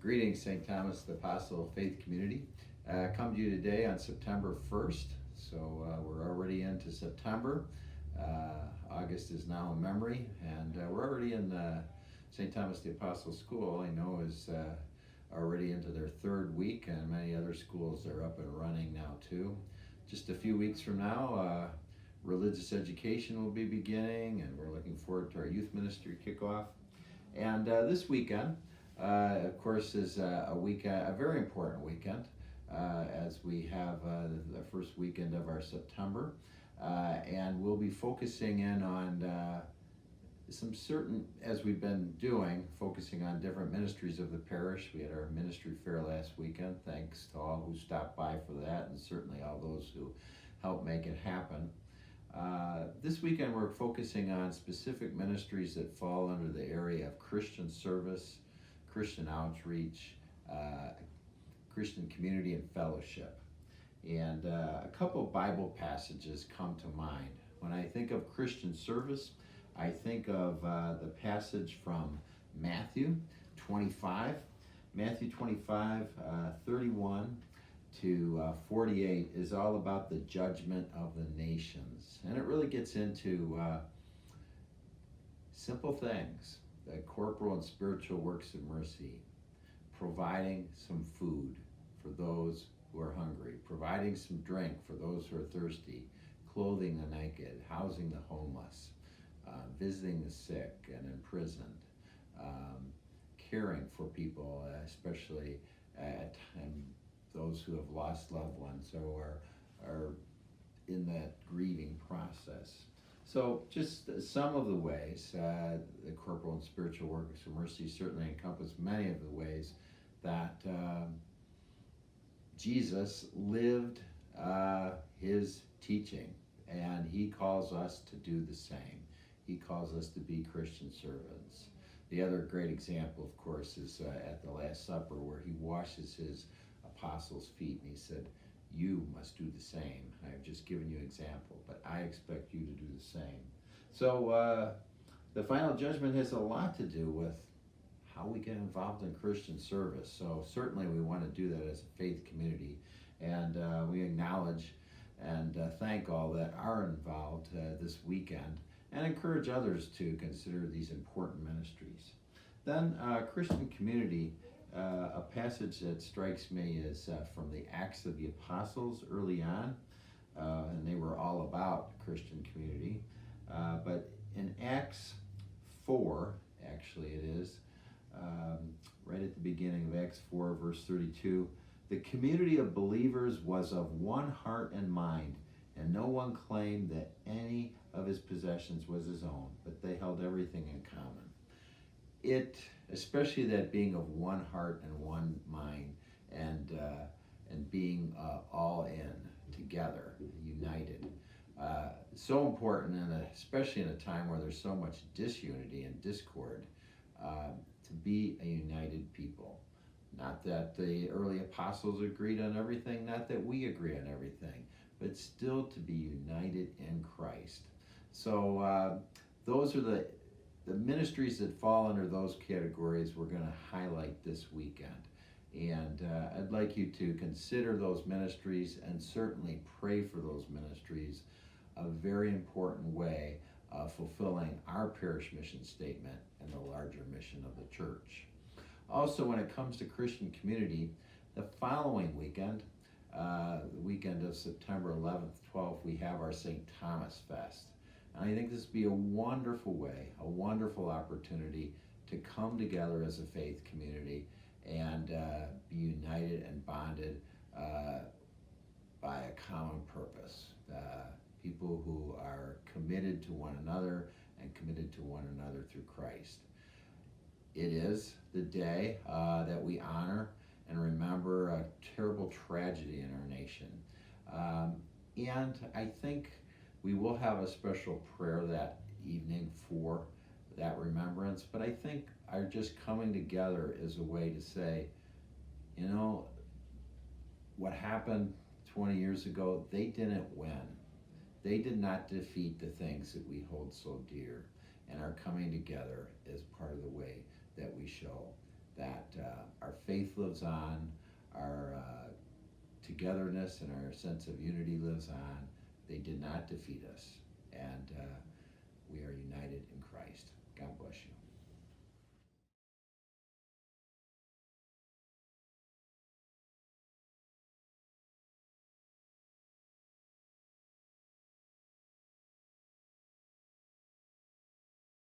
Greetings, St. Thomas the Apostle Faith Community. Come to you today on September 1st. So we're already into September. August is now a memory, and we're already in St. Thomas the Apostle School. I know is already into their third week, and many other schools are up and running now too. Just a few weeks from now, religious education will be beginning, and we're looking forward to our youth ministry kickoff. And this weekend, of course, is a very important weekend, as we have the first weekend of our September, and we'll be focusing in on some certain, as we've been doing, focusing on different ministries of the parish. We had our ministry fair last weekend. Thanks to all who stopped by for that, and certainly all those who helped make it happen. This weekend we're focusing on specific ministries that fall under the area of Christian service, Christian outreach, Christian community and fellowship. And a couple Bible passages come to mind. When I think of Christian service, I think of the passage from Matthew 25. Matthew 25, 31 to 48 is all about the judgment of the nations. And it really gets into simple things, the corporal and spiritual works of mercy, providing some food for those who are hungry, providing some drink for those who are thirsty, clothing the naked, housing the homeless, visiting the sick and imprisoned, caring for people, especially at times those who have lost loved ones or are in that grieving process. So just some of the ways, the corporal and spiritual works of mercy certainly encompass many of the ways that Jesus lived his teaching, and he calls us to do the same. He calls us to be Christian servants. The other great example, of course, is at the Last Supper, where he washes his apostles' feet, and he said, "You must do the same. I have just given you an example, but I expect you to do the same." So the final judgment has a lot to do with how we get involved in Christian service. So certainly we want to do that as a faith community, and we acknowledge and thank all that are involved this weekend, and encourage others to consider these important ministries. Then Christian community, a passage that strikes me is from the Acts of the Apostles early on, and they were all about Christian community. But in Acts 4, actually it is, right at the beginning of Acts 4, verse 32, "The community of believers was of one heart and mind, and no one claimed that any of his possessions was his own, but they held everything in common." It, especially that being of one heart and one mind, and being all in together, united, so important, and especially in a time where there's so much disunity and discord, to be a united people. Not that the early apostles agreed on everything, not that we agree on everything, but still to be united in Christ. So those are the ministries that fall under those categories we're going to highlight this weekend. And I'd like you to consider those ministries and certainly pray for those ministries, a very important way of fulfilling our parish mission statement and the larger mission of the church. Also, when it comes to Christian community, the following weekend, the weekend of September 11th, 12th, we have our St. Thomas Fest. And I think this would be a wonderful way, a wonderful opportunity to come together as a faith community and be united and bonded by a common purpose. People who are committed to one another and committed to one another through Christ. It is the day that we honor and remember a terrible tragedy in our nation. And I think we will have a special prayer that evening for that remembrance, but I think our just coming together is a way to say, you know, what happened 20 years ago, they didn't win. They did not defeat the things that we hold so dear, and our coming together is part of the way that we show that our faith lives on, our togetherness and our sense of unity lives on. They did not defeat us. And